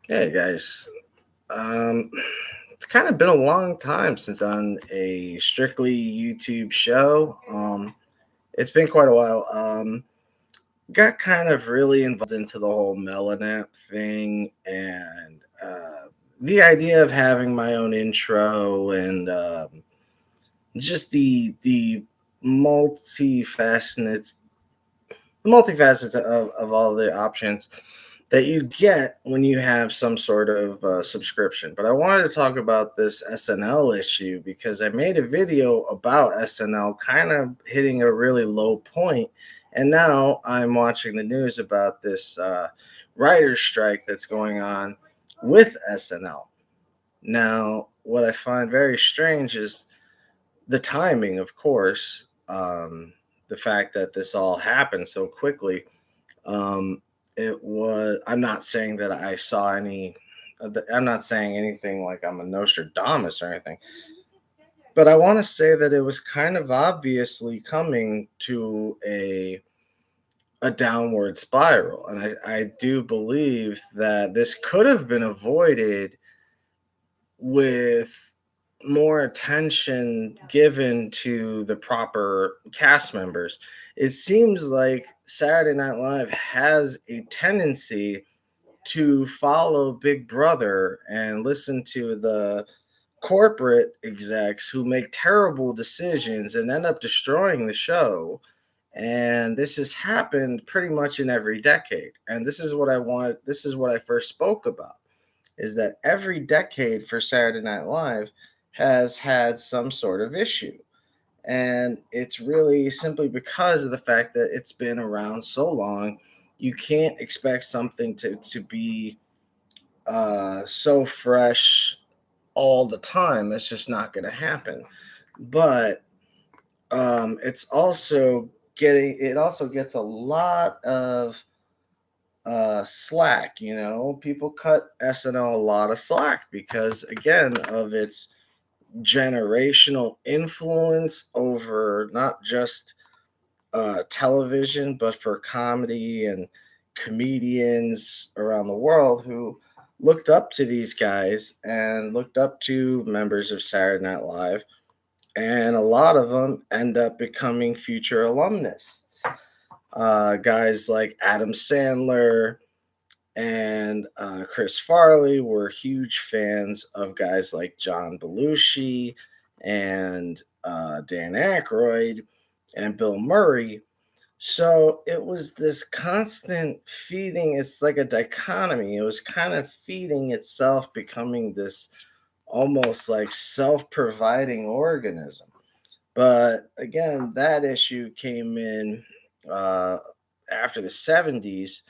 Hey guys, um, it's kind of been a long time since I've done a strictly YouTube show. It's been quite a while. Got kind of really involved into the whole Melanap thing and the idea of having my own intro and just the multifaceted multifacets of all the options that you get when you have some sort of subscription. But I wanted to talk about this SNL issue because I made a video about SNL kind of hitting a really low point, and now I'm watching the news about this writer's strike that's going on with SNL. Now, what I find very strange is the timing, of course, the fact that this all happened so quickly. um, it was. I'm not saying that I saw any. I'm not saying anything like I'm a Nostradamus or anything, but I want to say that it was kind of obviously coming to a downward spiral, and I do believe that this could have been avoided with more attention given to the proper cast members. It seems like Saturday Night Live has a tendency to follow Big Brother and listen to the corporate execs who make terrible decisions and end up destroying the show. And this has happened pretty much in every decade. And this is what I first spoke about, is that every decade for Saturday Night Live has had some sort of issue. And it's really simply because of the fact that it's been around so long. You can't expect something to be so fresh all the time. That's just not going to happen. But it's also it also gets a lot of slack. People cut SNL a lot of slack because, again, of its generational influence over not just television, but for comedy and comedians around the world who looked up to these guys and looked up to members of Saturday Night Live. And a lot of them end up becoming future alumnists. Guys like Adam Sandler and Chris Farley were huge fans of guys like John Belushi and Dan Aykroyd and Bill Murray. So it was this constant feeding. It's like a dichotomy. It was kind of feeding itself, becoming this almost like self providing organism. But again, that issue came in uh, after the 70s.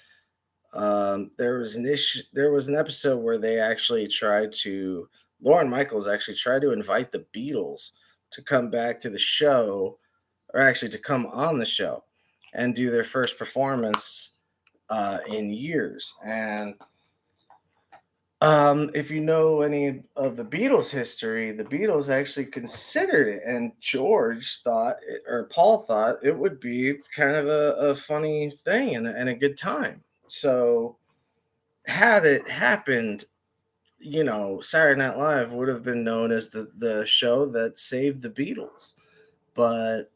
There was an issue. There was an episode where they actually tried to. Lauren Michaels actually tried to invite the Beatles to come back to the show, or actually to come on the show, and do their first performance in years. And if you know any of the Beatles history, the Beatles actually considered it, and George thought, or Paul thought, it would be kind of a funny thing and a good time. So had it happened, Saturday Night Live would have been known as the show that saved the Beatles. But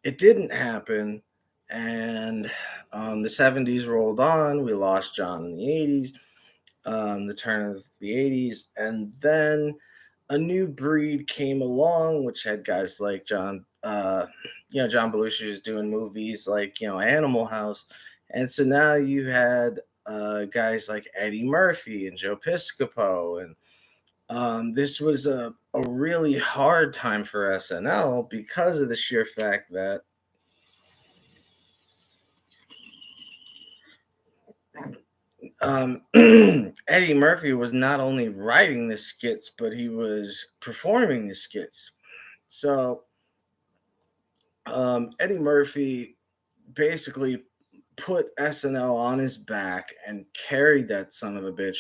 it didn't happen. And the 70s rolled on. We lost John in the 80s, the turn of the 80s. And then a new breed came along, which had guys like John Belushi was doing movies like, Animal House. And so now you had guys like Eddie Murphy and Joe Piscopo. And this was a really hard time for SNL because of the sheer fact that Eddie Murphy was not only writing the skits, but he was performing the skits. So Eddie Murphy basically put SNL on his back and carried that son of a bitch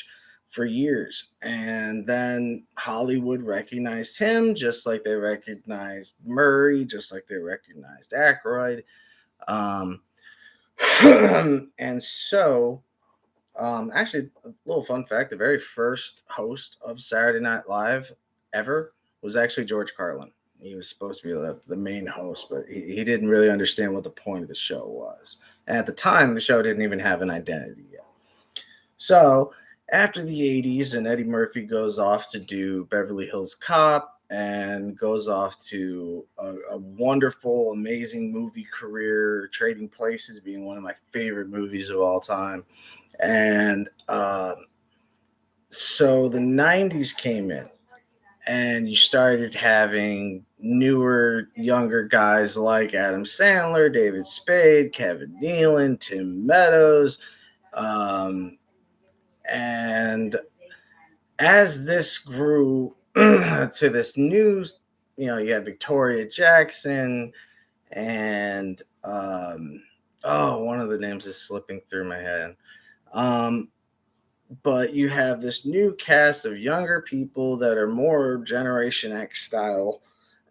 for years. And then Hollywood recognized him just like they recognized Murray, just like they recognized Aykroyd. Um, and so Actually, a little fun fact: the very first host of Saturday Night Live ever was actually George Carlin. He was supposed to be the main host, but he didn't really understand what the point of the show was. And at the time, the show didn't even have an identity yet. So after the 80s, and Eddie Murphy goes off to do Beverly Hills Cop and goes off to a wonderful, amazing movie career, Trading Places being one of my favorite movies of all time. And so the 90s came in, and you started having newer, younger guys like Adam Sandler, David Spade, Kevin Nealon, Tim Meadows. Um, and as this grew to this new, you had Victoria Jackson and, oh, one of the names is slipping through my head. Um, but you have this new cast of younger people that are more Generation X style,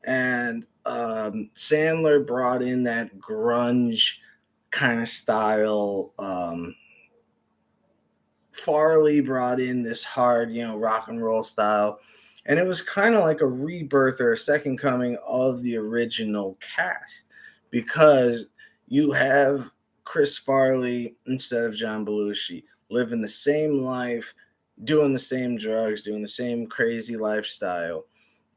and Sandler brought in that grunge kind of style. Farley brought in this hard, rock and roll style, and it was kind of like a rebirth or a second coming of the original cast, because you have Chris Farley instead of John Belushi living the same life, doing the same drugs, doing the same crazy lifestyle,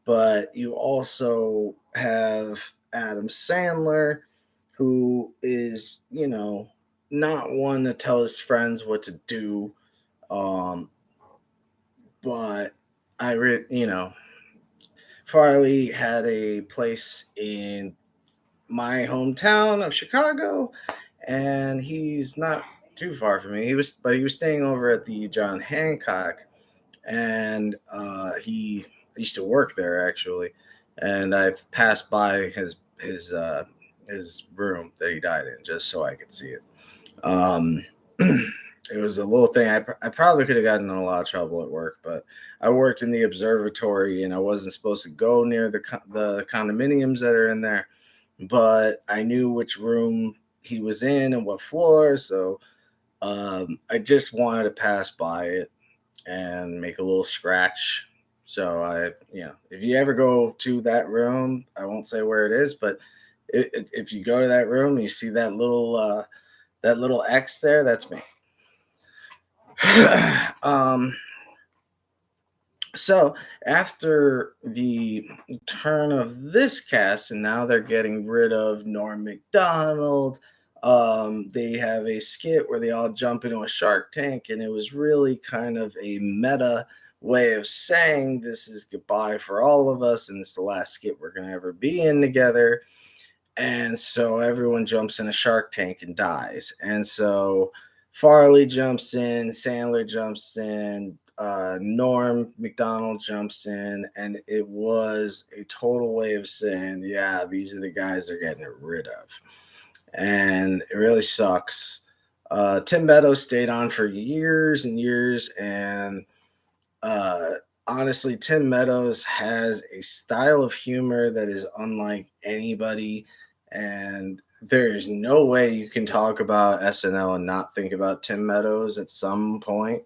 but you also have Adam Sandler, who is, not one to tell his friends what to do. um, but Farley had a place in my hometown of Chicago, and he's not too far from me. He was staying over at the John Hancock, and he used to work there actually, and I've passed by his room that he died in just so I could see it. Um, it was a little thing. I probably could have gotten in a lot of trouble at work, but I worked in the observatory and I wasn't supposed to go near the condominiums that are in there. But I knew which room he was in and what floor, so I just wanted to pass by it and make a little scratch. So if you ever go to that room, I won't say where it is, but if you go to that room and you see that little X there, that's me. um, so after the turn of this cast, and now they're getting rid of Norm Macdonald. They have a skit where they all jump into a Shark Tank, and it was really kind of a meta way of saying this is goodbye for all of us, and it's the last skit we're going to ever be in together. And so everyone jumps in a Shark Tank and dies. And so Farley jumps in, Sandler jumps in, Norm Macdonald jumps in, and it was a total way of saying, yeah, these are the guys they're getting rid of. And it really sucks. Tim Meadows stayed on for years and years, and uh, honestly, Tim Meadows has a style of humor that is unlike anybody, and there is no way you can talk about SNL and not think about Tim Meadows at some point.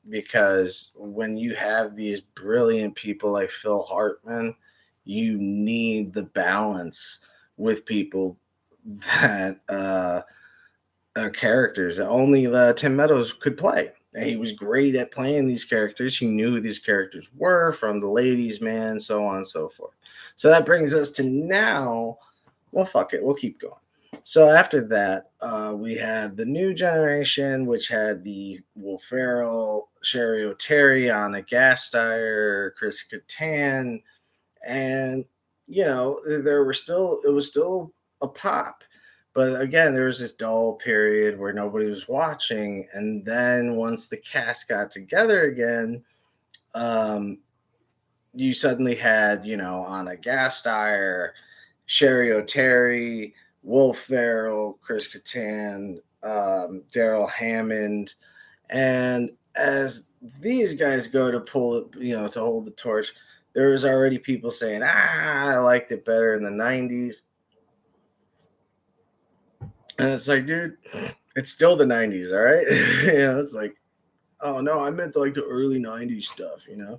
Because when you have these brilliant people like Phil Hartman, you need the balance with people that characters that only Tim Meadows could play. And he was great at playing these characters. He knew who these characters were from The Ladies' Man, so on and so forth. So that brings us to now. Well, fuck it. We'll keep going. So after that, we had the new generation, which had the Will Ferrell, Sherry O'Terry, Anna Gasteyer, Chris Kattan, and it was still a pop. But again, there was this dull period where nobody was watching, and then once the cast got together again, um, you suddenly had Anna Gasteyer, Sherry O'Terry, Will Ferrell, Chris Kattan, Daryl Hammond, and as these guys go to pull it, to hold the torch, there was already people saying, I liked it better in the 90s. And it's like, dude, it's still the 90s, all right? It's like, oh no, I meant like the early 90s stuff, And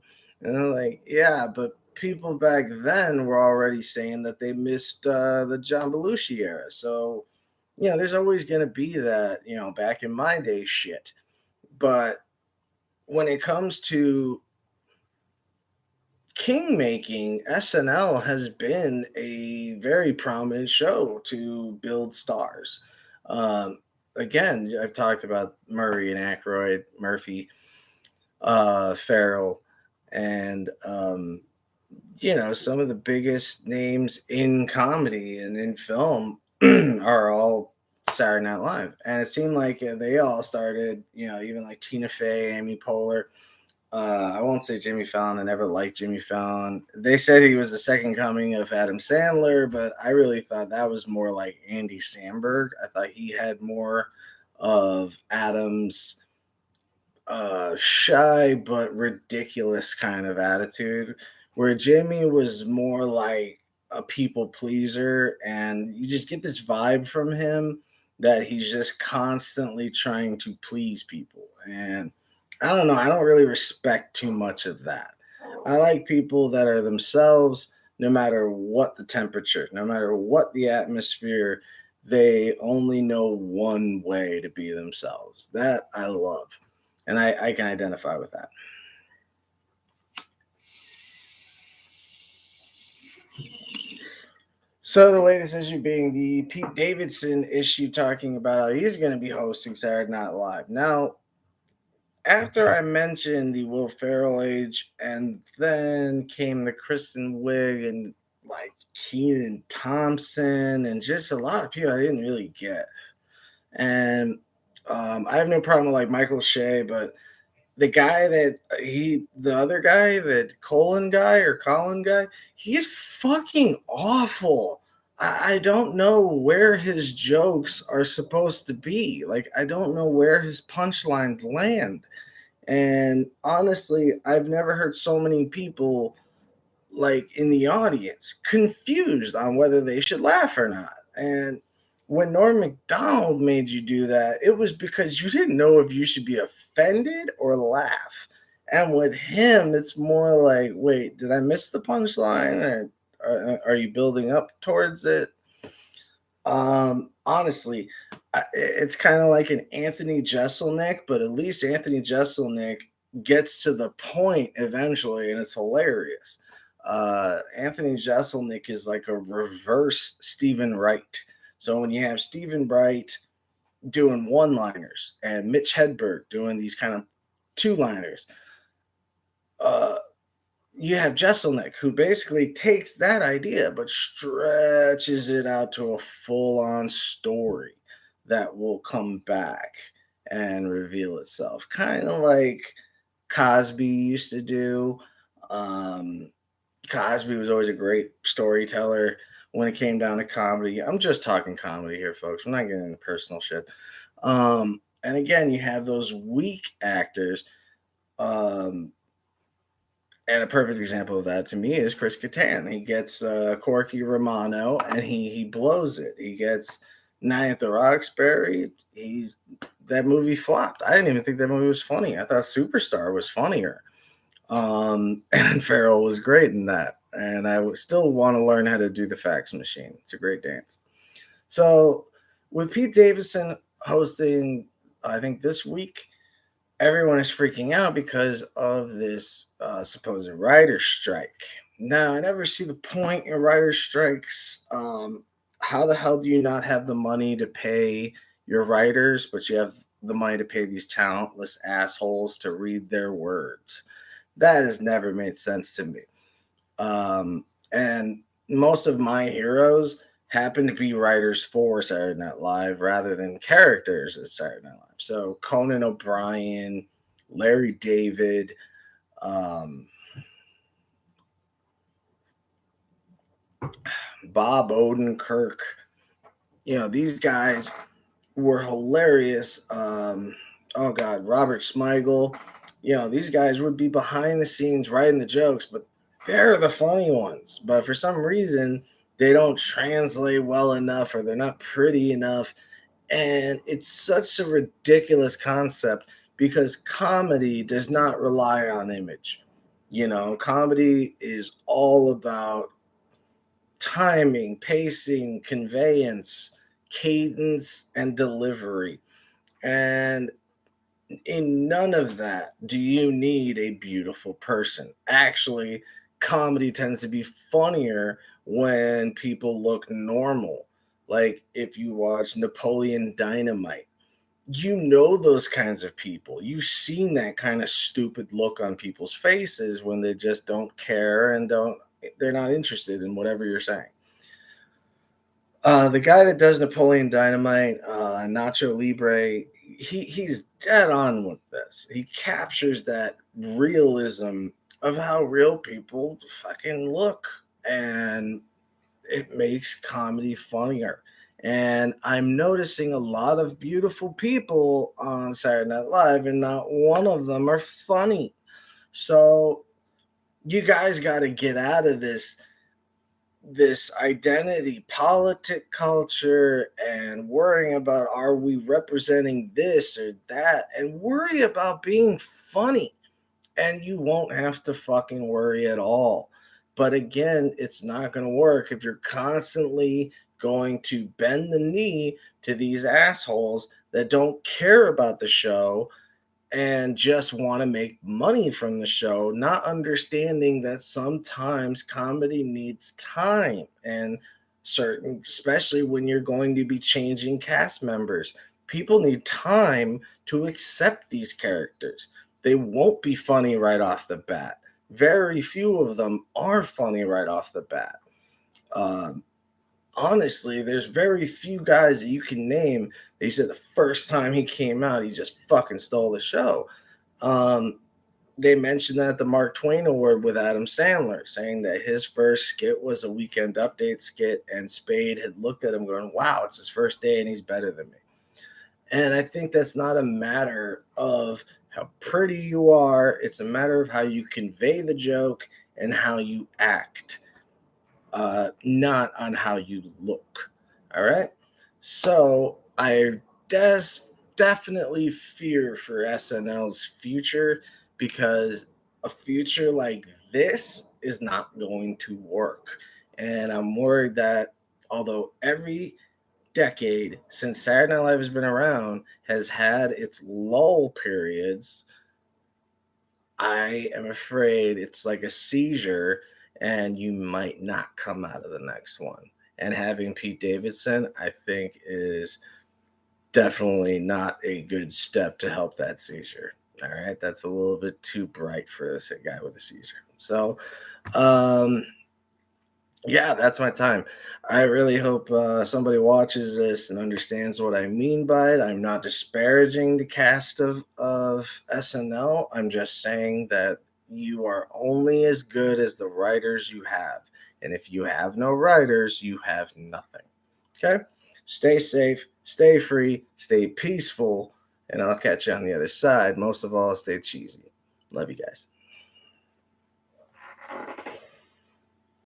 I'm like, yeah, but people back then were already saying that they missed the John Belushi era. So, there's always going to be that, back in my day shit. But when it comes to king making, SNL has been a very prominent show to build stars. Um, Again, I've talked about Murray and Aykroyd, Murphy, Farrell, and some of the biggest names in comedy and in film are all Saturday Night Live, and it seemed like they all started. Even like Tina Fey, Amy Poehler. I won't say Jimmy Fallon. I never liked Jimmy Fallon. They said he was the second coming of Adam Sandler, but I really thought that was more like Andy Samberg. I thought he had more of Adam's shy but ridiculous kind of attitude, where Jimmy was more like a people pleaser, and you just get this vibe from him that he's just constantly trying to please people. And I don't know, I don't really respect too much of that. I like people that are themselves no matter what the temperature, no matter what the atmosphere. They only know one way to be themselves. That I love. And I can identify with that. So the latest issue being the Pete Davidson issue, talking about how he's going to be hosting Saturday Night Live. Now, after I mentioned the Will Ferrell age, and then came the Kristen Wiig and like Kenan Thompson, and just a lot of people I didn't really get. And I have no problem with like Michael Shea, but the other guy, that Colin guy, he's fucking awful. I don't know where his jokes are supposed to be. Like, I don't know where his punchlines land. And honestly, I've never heard so many people like in the audience confused on whether they should laugh or not. And when Norm Macdonald made you do that, it was because you didn't know if you should be offended or laugh. And with him, it's more like, wait, did I miss the punchline, or are you building up towards it? Honestly, it's kind of like an Anthony Jeselnik, but at least Anthony Jeselnik gets to the point eventually, and it's hilarious. Anthony Jeselnik is like a reverse Stephen Wright. So when you have Stephen Wright doing one-liners and Mitch Hedberg doing these kind of two-liners, you have Jeselnik, who basically takes that idea but stretches it out to a full-on story that will come back and reveal itself, kind of like Cosby used to do. Cosby was always a great storyteller when it came down to comedy. I'm just talking comedy here, folks. We're not getting into personal shit. And again, you have those weak actors. And a perfect example of that to me is Chris Kattan. He gets Corky Romano, and he blows it. He gets Night at the Roxbury. That movie flopped. I didn't even think that movie was funny. I thought Superstar was funnier. And Farrell was great in that. And I would still want to learn how to do the fax machine. It's a great dance. So with Pete Davidson hosting, I think this week, everyone is freaking out because of this supposed writer's strike. Now, I never see the point in writer's strikes. How the hell do you not have the money to pay your writers, but you have the money to pay these talentless assholes to read their words? That has never made sense to me. And most of my heroes happen to be writers for Saturday Night Live rather than characters at Saturday Night Live. So Conan O'Brien, Larry David, Bob Odenkirk. These guys were hilarious. Oh God, Robert Smigel. These guys would be behind the scenes writing the jokes, but they're the funny ones. But for some reason, they don't translate well enough, or they're not pretty enough. And it's such a ridiculous concept because comedy does not rely on image. Comedy is all about timing, pacing, conveyance, cadence, and delivery. And in none of that do you need a beautiful person. Actually, comedy tends to be funnier when people look normal. Like if you watch Napoleon Dynamite, those kinds of people. You've seen that kind of stupid look on people's faces when they just don't care and they're not interested in whatever you're saying. The guy that does Napoleon Dynamite, Nacho Libre, he's dead on with this. He captures that realism of how real people fucking look, and it makes comedy funnier. And I'm noticing a lot of beautiful people on Saturday Night Live, and not one of them are funny. So you guys got to get out of this identity politic culture and worrying about, are we representing this or that, and worry about being funny, and you won't have to fucking worry at all. But again, it's not going to work if you're constantly going to bend the knee to these assholes that don't care about the show and just want to make money from the show, not understanding that sometimes comedy needs time, and especially when you're going to be changing cast members, people need time to accept these characters. They won't be funny right off the bat. Very few of them are funny right off the bat. Honestly, there's very few guys that you can name that you said the first time he came out, he just fucking stole the show. They mentioned that at the Mark Twain Award with Adam Sandler, saying that his first skit was a Weekend Update skit, and Spade had looked at him going, wow, it's his first day and he's better than me. And I think that's not a matter of how pretty you are. It's a matter of how you convey the joke and how you act, not on how you look. All right. So I definitely fear for SNL's future, because a future like this is not going to work. And I'm worried that although every decade since Saturday Night Live has been around has had its lull periods, I am afraid it's like a seizure and you might not come out of the next one. And having Pete Davidson, I think, is definitely not a good step to help that seizure. All right. That's a little bit too bright for this guy with a seizure. So, yeah, that's my time. I really hope somebody watches this and understands what I mean by it. I'm not disparaging the cast of SNL. I'm just saying that you are only as good as the writers you have. And if you have no writers, you have nothing. Okay? Stay safe, stay free, stay peaceful, and I'll catch you on the other side. Most of all, stay cheesy. Love you guys.